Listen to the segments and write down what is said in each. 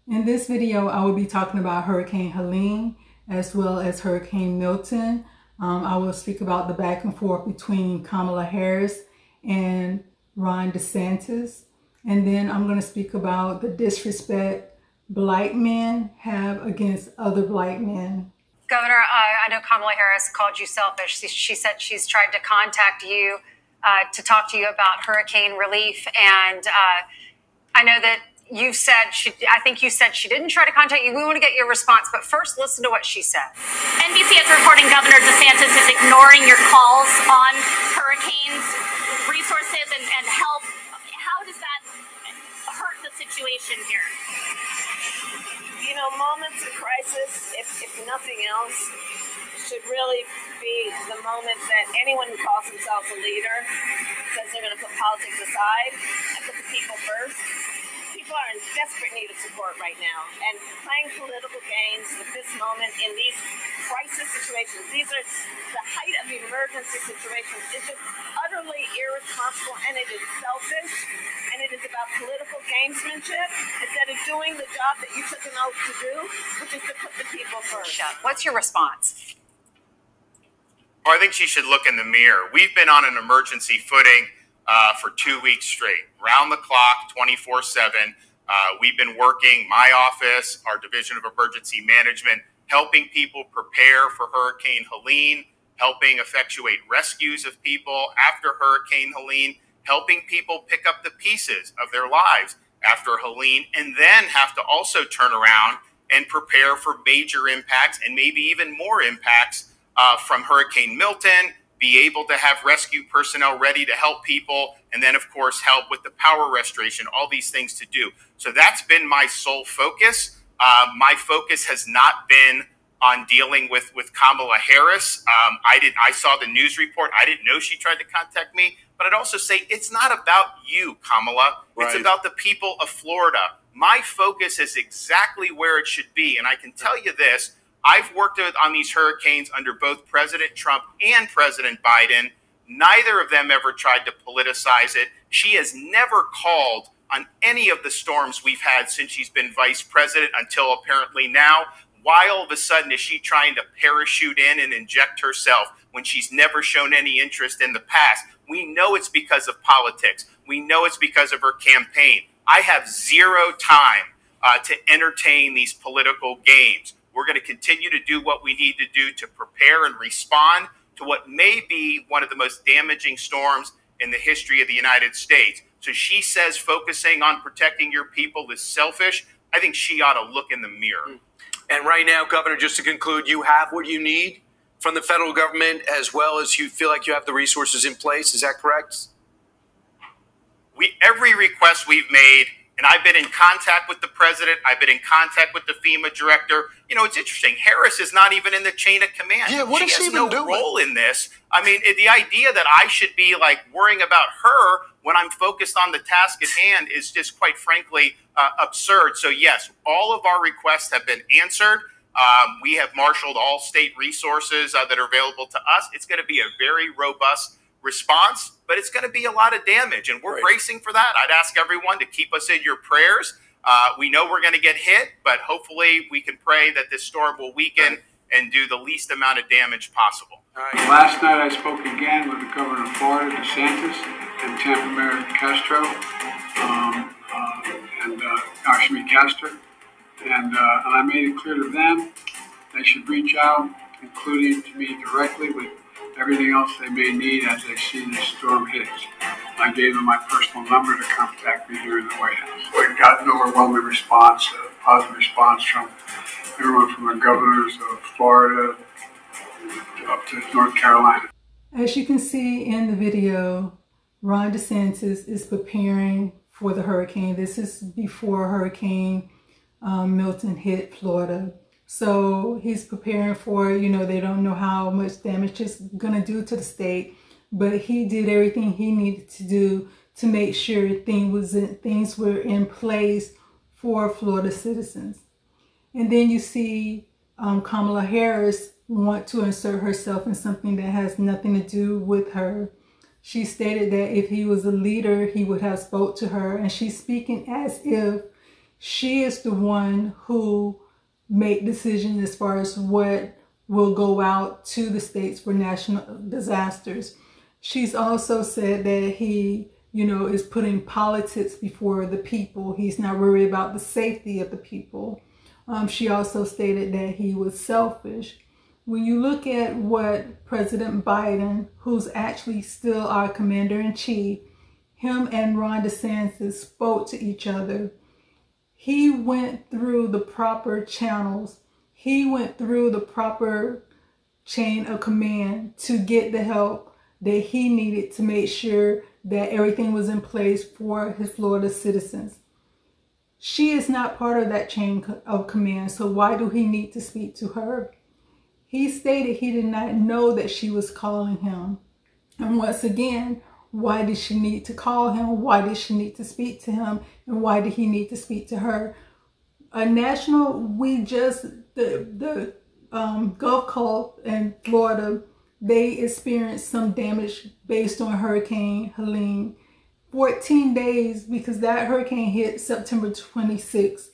In this video, I will be talking about Hurricane Helene as well as Hurricane Milton. I will speak about the back and forth between Kamala Harris and Ron DeSantis. And then I'm going to speak about the disrespect black men have against other black men. Governor, I know Kamala Harris called you selfish. She said she's tried to contact you to talk to you about hurricane relief. And I know that you said, I think you said she didn't try to contact you. We want to get your response, but first listen to what she said. NBC is reporting Governor DeSantis is ignoring your calls on hurricanes, resources, and help. How does that hurt the situation here? You know, moments of crisis, if nothing else, should really be the moment that anyone who calls themselves a leader says they're going to put politics aside and put the people first. People are in desperate need of support right now, and playing political games at this moment in these crisis situations, these are the height of emergency situations, is just utterly irresponsible, and it is selfish, and it is about political gamesmanship instead of doing the job that you took an oath to do, which is to put the people first. What's your response? Well, I think she should look in the mirror. We've been on an emergency footing for 2 weeks straight, round the clock, 24/7. We've been working, my office, our Division of Emergency Management, helping people prepare for Hurricane Helene, helping effectuate rescues of people after Hurricane Helene, helping people pick up the pieces of their lives after Helene, and then have to also turn around and prepare for major impacts and maybe even more impacts from Hurricane Milton, be able to have rescue personnel ready to help people, and then, of course, help with the power restoration, all these things to do. So that's been my sole focus. My focus has not been on dealing with Kamala Harris. I saw the news report. I didn't know she tried to contact me, but I'd also say it's not about you, Kamala. Right. It's about the people of Florida. My focus is exactly where it should be, and I can tell you this. I've worked on these hurricanes under both President Trump and President Biden. Neither of them ever tried to politicize it. She has never called on any of the storms we've had since she's been vice president until apparently now. Why all of a sudden is she trying to parachute in and inject herself when she's never shown any interest in the past? We know it's because of politics. We know it's because of her campaign. I have zero time to entertain these political games. We're going to continue to do what we need to do to prepare and respond to what may be one of the most damaging storms in the history of the United States. So she says focusing on protecting your people is selfish. I think she ought to look in the mirror. And right now, Governor, just to conclude, you have what you need from the federal government as well as you feel like you have the resources in place. Is that correct? Every request we've made, and I've been in contact with the president. I've been in contact with the FEMA director. You know, it's interesting. Harris is not even in the chain of command. Yeah, what is she even doing? She has no role in this. I mean, the idea that I should be like worrying about her when I'm focused on the task at hand is just quite frankly absurd. So yes, all of our requests have been answered. We have marshaled all state resources that are available to us. It's going to be a very robust response, but it's going to be a lot of damage, and we're bracing for that. I'd ask everyone to keep us in your prayers. We know we're going to get hit, but hopefully we can pray that this storm will weaken and do the least amount of damage possible. Last night I spoke again with the governor of Florida, DeSantis, and Tampa Mayor Castro, Castor, and I made it clear to them they should reach out, including to me directly, with everything else they may need as they see this storm hits. I gave them my personal number to contact me here in the White House. We've got an overwhelming response, a positive response from everyone from the governors of Florida up to North Carolina. As you can see in the video, Ron DeSantis is preparing for the hurricane. This is before Hurricane Milton hit Florida. So he's preparing for, you know, they don't know how much damage it's going to do to the state, but he did everything he needed to do to make sure things were in place for Florida citizens. And then you see Kamala Harris want to insert herself in something that has nothing to do with her. She stated that if he was a leader, he would have spoke to her, and she's speaking as if She is the one who make decisions as far as what will go out to the states for national disasters. She's also said that he, is putting politics before the people. He's not worried about the safety of the people. She also stated that he was selfish. When you look at what President Biden, who's actually still our commander-in-chief, him and Ron DeSantis spoke to each other. He went through the proper channels. He went through the proper chain of command to get the help that he needed to make sure that everything was in place for his Florida citizens. She is not part of that chain of command, so why do he need to speak to her? He stated he did not know that she was calling him. And once again, why did she need to call him? Why did she need to speak to him? And why did he need to speak to her? The Gulf Coast and Florida, they experienced some damage based on Hurricane Helene. 14 days, because that hurricane hit September 26th.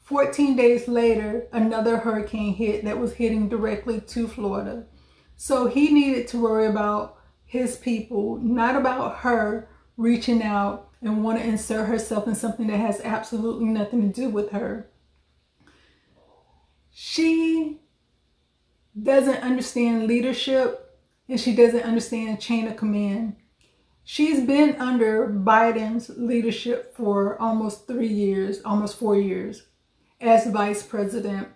14 days later, another hurricane hit that was hitting directly to Florida. So he needed to worry about his people, not about her reaching out and want to insert herself in something that has absolutely nothing to do with her. She doesn't understand leadership, and she doesn't understand chain of command. She's been under Biden's leadership for almost 3 years, almost 4 years as vice president.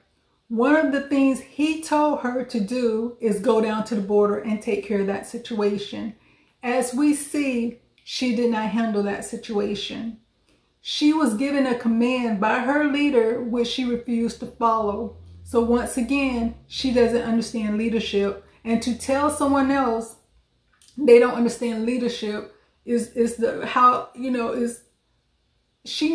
One of the things he told her to do is go down to the border and take care of that situation. As we see, she did not handle that situation. She was given a command by her leader, which she refused to follow. So once again, she doesn't understand leadership. And to tell someone else they don't understand leadership she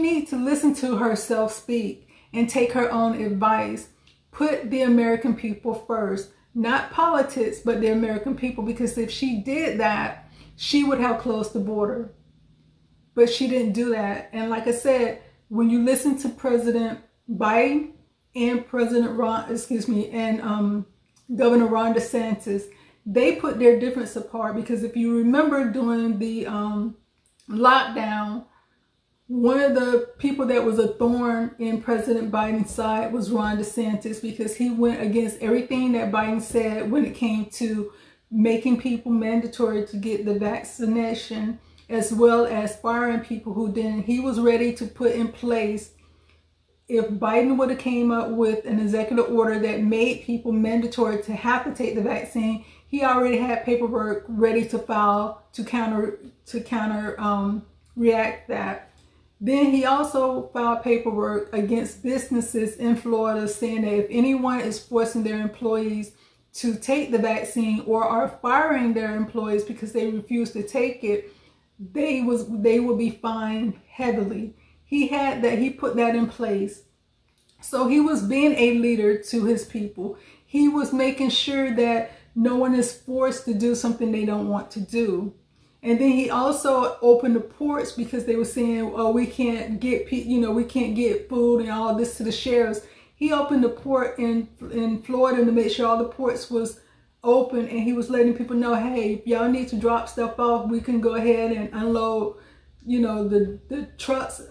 needs to listen to herself speak and take her own advice. Put the American people first, not politics, but the American people, because if she did that, she would have closed the border. But she didn't do that. And like I said, when you listen to President Biden and Governor Ron DeSantis, they put their difference apart, because if you remember during the lockdown, one of the people that was a thorn in President Biden's side was Ron DeSantis, because he went against everything that Biden said when it came to making people mandatory to get the vaccination, as well as firing people who didn't. He was ready to put in place, if Biden would have came up with an executive order that made people mandatory to have to take the vaccine, he already had paperwork ready to file to react that. Then he also filed paperwork against businesses in Florida saying that if anyone is forcing their employees to take the vaccine or are firing their employees because they refuse to take it, they will be fined heavily. He put that in place. So he was being a leader to his people. He was making sure that no one is forced to do something they don't want to do. And then he also opened the ports, because they were saying, oh, we can't get food and all this to the sheriffs. He opened the port in Florida to make sure all the ports was open, and he was letting people know, hey, if y'all need to drop stuff off, we can go ahead and unload, the trucks,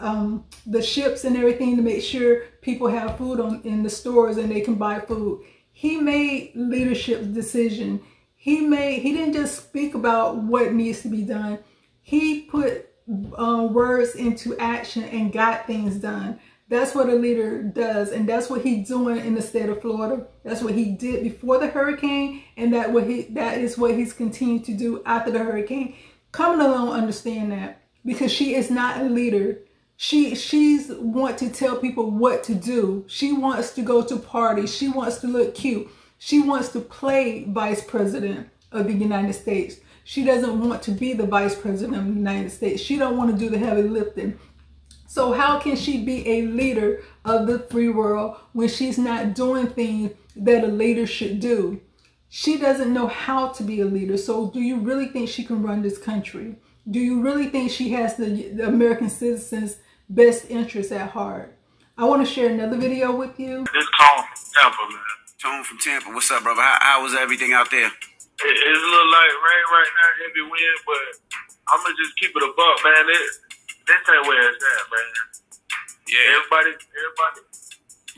the ships and everything, to make sure people have food in the stores and they can buy food. He made leadership decision. He didn't just speak about what needs to be done. He put words into action and got things done. That's what a leader does, and that's what he's doing in the state of Florida. That's what he did before the hurricane, and that is what he's continued to do after the hurricane. Kamala don't understand that, because she is not a leader. She's want to tell people what to do. She wants to go to parties. She wants to look cute. She wants to play vice president of the United States. She doesn't want to be the vice president of the United States. She don't want to do the heavy lifting. So how can she be a leader of the free world when she's not doing things that a leader should do? She doesn't know how to be a leader. So do you really think she can run this country? Do you really think she has the American citizens' best interests at heart? I want to share another video with you. This Tone from Tampa, man. Tone from Tampa. What's up, brother? How was everything out there? It's a little light rain right now, heavy wind, but I'm going to just keep it a buck, man. This ain't where it's at, man. Yeah. Everybody.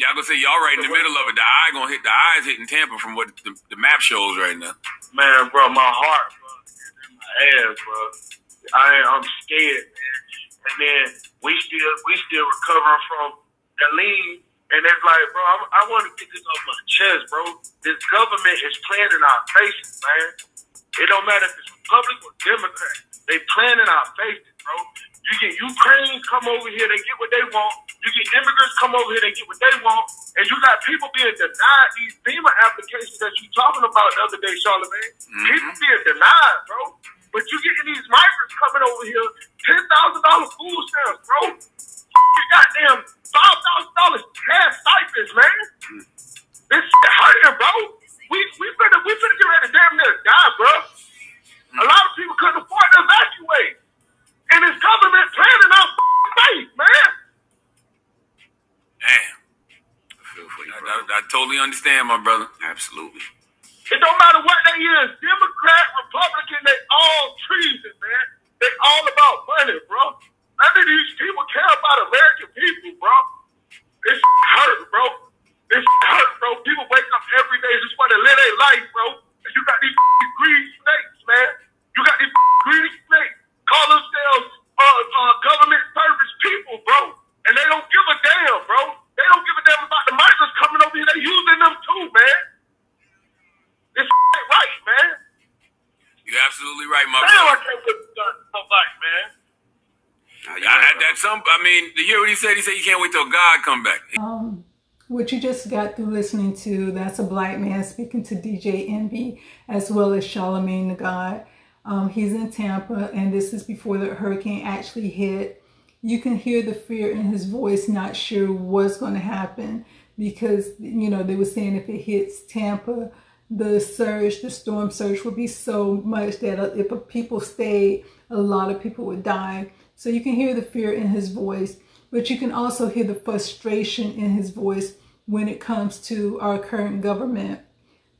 Yeah, I'm going to say, y'all right in the middle of it. The eye's hitting Tampa from what the map shows right now. Man, bro, my heart, bro, is in my ass, bro. I'm scared, man. And then we still recovering from Helene, and it's like, bro, I want to get this off my chest, bro. This government is playing in our faces, man. It don't matter if it's Republican or Democrat. They playing in our faces, bro. You get Ukrainians come over here, they get what they want. You get immigrants come over here, they get what they want. And you got people being denied these FEMA applications that you talking about the other day, Charlamagne. People being denied, bro. But you getting these migrants coming over here, $10,000 food stamps, bro. Goddamn $5,000 cash stipends, man. This shit hurting, bro. We finna get ready to damn near die, bro. A lot of people couldn't afford to evacuate. And this government playing in our face, man. Damn. I feel for you, brother. I totally understand, my brother. Absolutely. It don't matter what they is, Democrat, Republican, they all treason, man. They all about money, bro. None of these people care about American people, bro. This hurt, bro. This hurt, bro. People wake up every day just want to live their life, bro. And you got these greedy snakes, man. You got these greedy snakes call themselves government service people, bro. And they don't give a damn, bro. They don't give a damn about the migrants coming over here. They using them too, man. This ain't right, man. You're absolutely right, my brother. brother. I can't get done so much, man. You hear what he said? He said you can't wait till God come back. What you just got through listening to, that's a black man speaking to DJ Envy, as well as Charlamagne the God. He's in Tampa, and this is before the hurricane actually hit. You can hear the fear in his voice, not sure what's going to happen, because, you know, they were saying if it hits Tampa, the storm surge would be so much that if people stayed, a lot of people would die. So you can hear the fear in his voice, but you can also hear the frustration in his voice when it comes to our current government.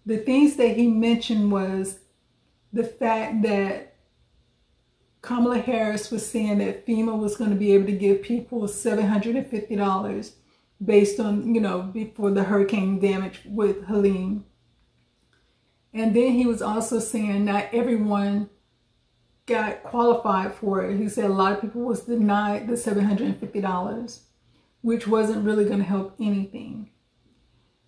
The things that he mentioned was the fact that Kamala Harris was saying that FEMA was going to be able to give people $750 based on, you know, before the hurricane damage with Helene. And then he was also saying not everyone got qualified for it. He said a lot of people was denied the $750, which wasn't really going to help anything.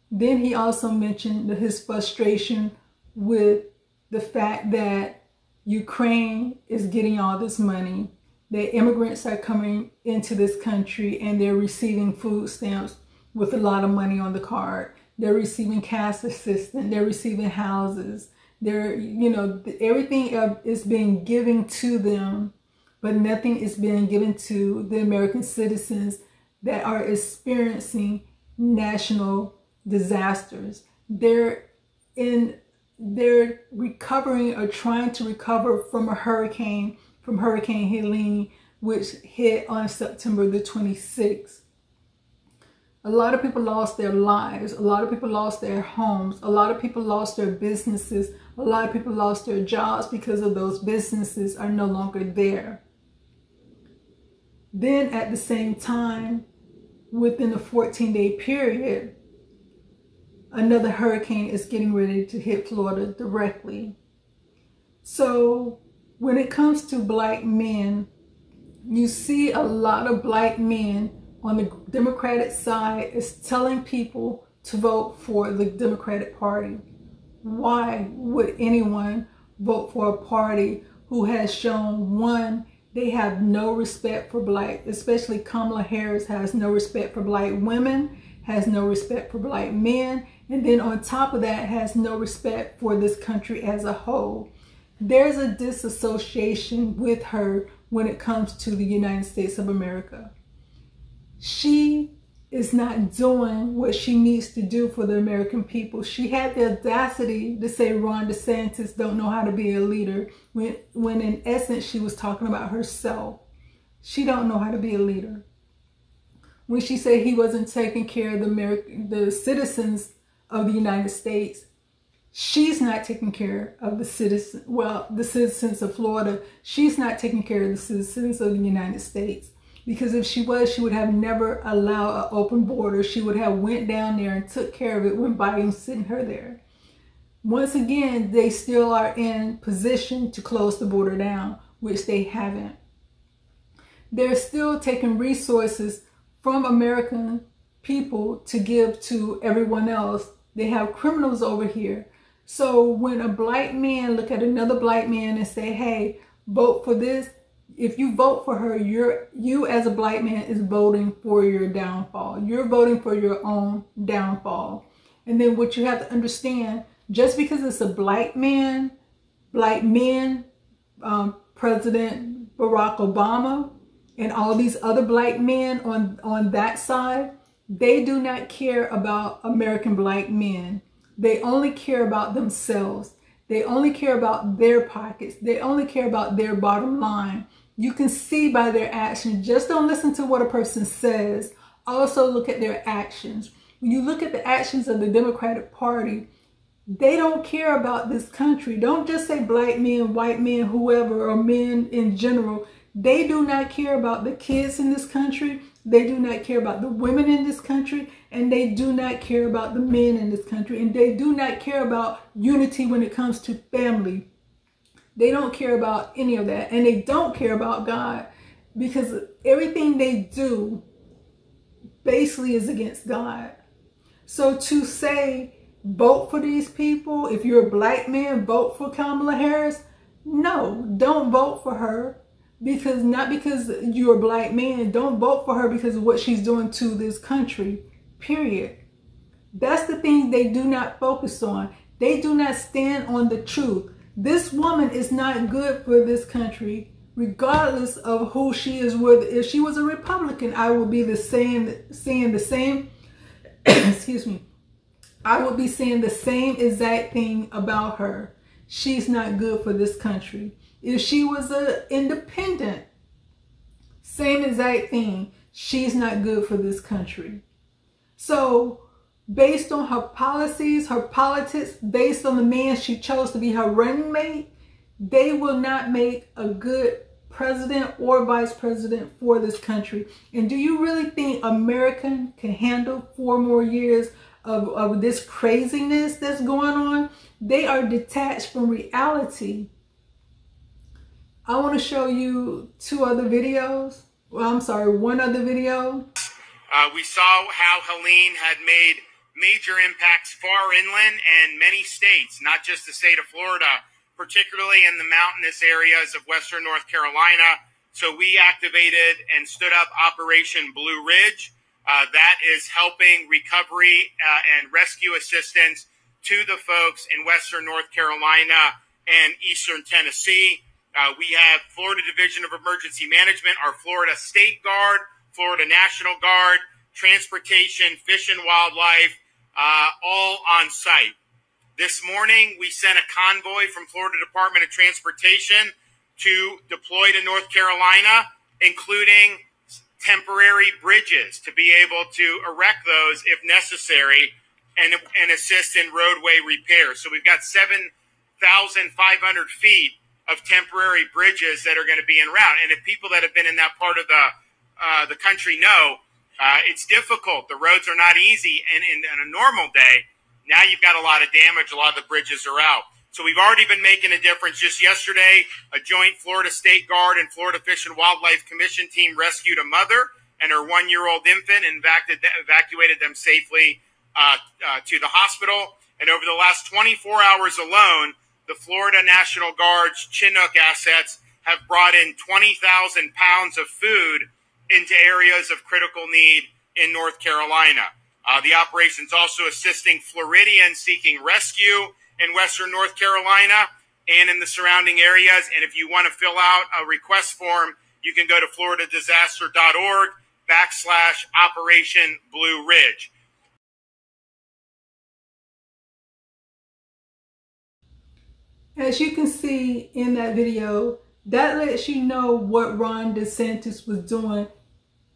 Then he also mentioned his frustration with the fact that Ukraine is getting all this money, that immigrants are coming into this country and they're receiving food stamps with a lot of money on the card. They're receiving cash assistance, they're receiving houses. They're, you know, everything is being given to them, but nothing is being given to the American citizens that are experiencing national disasters. They're recovering or trying to recover from Hurricane Helene, which hit on September the 26th. A lot of people lost their lives. A lot of people lost their homes. A lot of people lost their businesses. A lot of people lost their jobs because of those businesses are no longer there. Then at the same time, within a 14-day period, another hurricane is getting ready to hit Florida directly. So when it comes to black men, you see a lot of black men on the Democratic side is telling people to vote for the Democratic Party. Why would anyone vote for a party who has shown, one, they have no respect for black, especially Kamala Harris has no respect for black women, has no respect for black men, and then on top of that has no respect for this country as a whole. There's a disassociation with her when it comes to the United States of America. She is not doing what she needs to do for the American people. She had the audacity to say Ron DeSantis don't know how to be a leader when in essence she was talking about herself. She don't know how to be a leader. when she said he wasn't taking care of the citizens of the United States. She's not taking care of the citizens of Florida. She's not taking care of the citizens of the United States. Because if she was, she would have never allowed an open border. She would have went down there and took care of it when Biden sent her there. Once again, they still are in position to close the border down, which they haven't. They're still taking resources from American people to give to everyone else. They have criminals over here. So when a black man look at another black man and say, hey, vote for this, if you vote for her, you as a black man is voting for your downfall. You're voting for your own downfall. And then what you have to understand, just because it's a black men, President Barack Obama, and all these other black men on that side, they do not care about American black men. They only care about themselves. They only care about their pockets. They only care about their bottom line. You can see by their actions. Just don't listen to what a person says. Also look at their actions. When you look at the actions of the Democratic Party, they don't care about this country. Don't just say black men, white men, whoever, or men in general. They do not care about the kids in this country. They do not care about the women in this country. And they do not care about the men in this country. And they do not care about unity when it comes to family. They don't care about any of that. And they don't care about God. Because everything they do basically is against God. So to say, vote for these people, if you're a black man, vote for Kamala Harris. No, don't vote for her. Because not because you're a black man, don't vote for her because of what she's doing to this country, period. That's the thing they do not focus on. They do not stand on the truth. This woman is not good for this country, regardless of who she is with. If she was a Republican, I would be saying the same, excuse me, I would be saying the same exact thing about her. She's not good for this country. If she was an independent, same exact thing. She's not good for this country. So based on her policies, her politics, based on the man she chose to be her running mate, they will not make a good president or vice president for this country. And do you really think America can handle 4 more years of this craziness that's going on? They are detached from reality. I want to show you 2 other videos. Well, I'm sorry, 1 other video. We saw how Helene had made major impacts far inland and many states, not just the state of Florida, particularly in the mountainous areas of western North Carolina. So we activated and stood up Operation Blue Ridge. That is helping recovery and rescue assistance to the folks in western North Carolina and eastern Tennessee. We have Florida Division of Emergency Management, our Florida State Guard, Florida National Guard, Transportation, Fish and Wildlife, all on site. This morning, we sent a convoy from Florida Department of Transportation to deploy to North Carolina, including temporary bridges to be able to erect those if necessary and assist in roadway repair. So we've got 7,500 feet of temporary bridges that are going to be en route. And if people that have been in that part of the country know, it's difficult. The roads are not easy. And in a normal day, now you've got a lot of damage. A lot of the bridges are out. So we've already been making a difference. Just yesterday, a joint Florida State Guard and Florida Fish and Wildlife Commission team rescued a mother and her 1-year-old infant and evacuated them safely to the hospital. And over the last 24 hours alone, the Florida National Guard's Chinook assets have brought in 20,000 pounds of food into areas of critical need in North Carolina. The operation's also assisting Floridians seeking rescue in western North Carolina and in the surrounding areas. And if you want to fill out a request form, you can go to floridadisaster.org/Operation Blue Ridge. As you can see in that video, that lets you know what Ron DeSantis was doing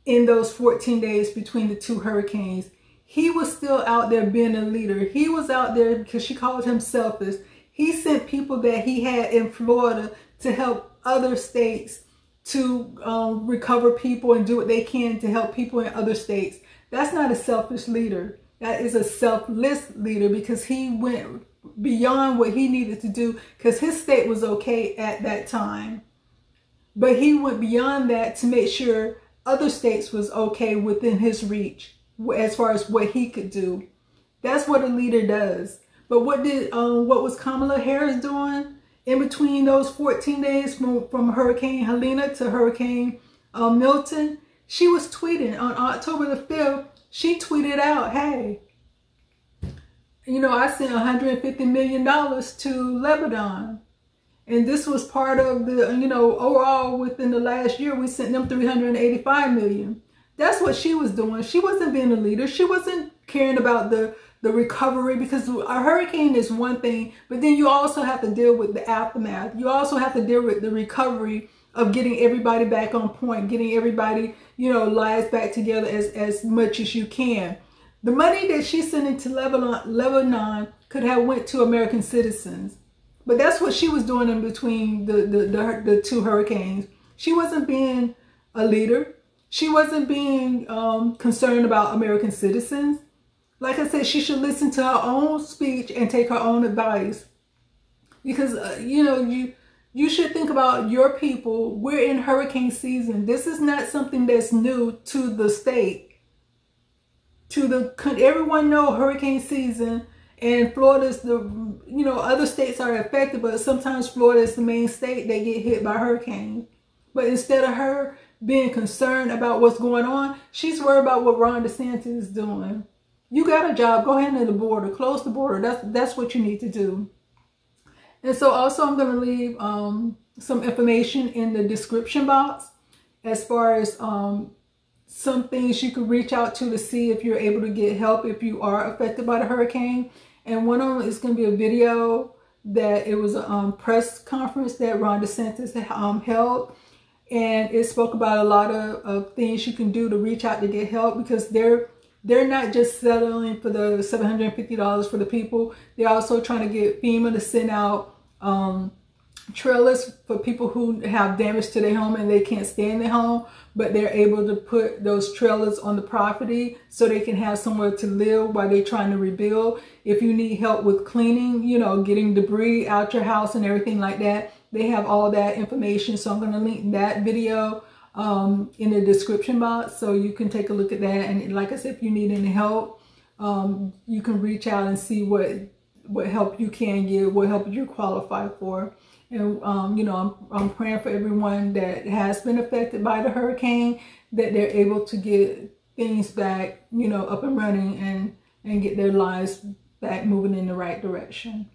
in those 14 days between the two hurricanes. He was still out there being a leader. He was out there because she called him selfish. He sent people that he had in Florida to help other states to recover people and do what they can to help people in other states. That's not a selfish leader. That is a selfless leader, because he went beyond what he needed to do because his state was okay at that time. But he went beyond that to make sure other states was okay within his reach as far as what he could do. That's what a leader does. But what was Kamala Harris doing in between those 14 days from Hurricane Helene to Hurricane Milton? She was tweeting on October the 5th. She tweeted out, hey, you know, I sent $150 million to Lebanon. And this was part of the, you know, overall within the last year, we sent them $385 million. That's what she was doing. She wasn't being a leader. She wasn't caring about the recovery, because a hurricane is one thing, but then you also have to deal with the aftermath. You also have to deal with the recovery of getting everybody back on point, getting everybody, you know, lives back together as much as you can. The money that she's sending to Lebanon could have went to American citizens. But that's what she was doing in between the two hurricanes. She wasn't being a leader. She wasn't being concerned about American citizens. Like I said, she should listen to her own speech and take her own advice. Because, you know, you should think about your people. We're in hurricane season. This is not something that's new to the state. Everyone know hurricane season, and Florida's the, you know, other states are affected, but sometimes Florida is the main state that get hit by hurricanes. But instead of her being concerned about what's going on, she's worried about what Ron DeSantis is doing. You got a job, go ahead to the border, close the border. That's what you need to do. And so also I'm going to leave some information in the description box as far as some things you could reach out to see if you're able to get help if you are affected by the hurricane. And one of them is going to be a video that it was a press conference that Ron DeSantis held. And it spoke about a lot of things you can do to reach out to get help, because they're not just settling for the $750 for the people. They're also trying to get FEMA to send out trailers for people who have damage to their home and they can't stay in their home, but they're able to put those trailers on the property so they can have somewhere to live while they're trying to rebuild. If you need help with cleaning, you know, getting debris out your house and everything like that, they have all that information. So I'm going to link that video in the description box so you can take a look at that. And like I said, if you need any help, you can reach out and see what help you can get, what help you're qualified for. And, you know, I'm praying for everyone that has been affected by the hurricane, that they're able to get things back, you know, up and running and get their lives back moving in the right direction.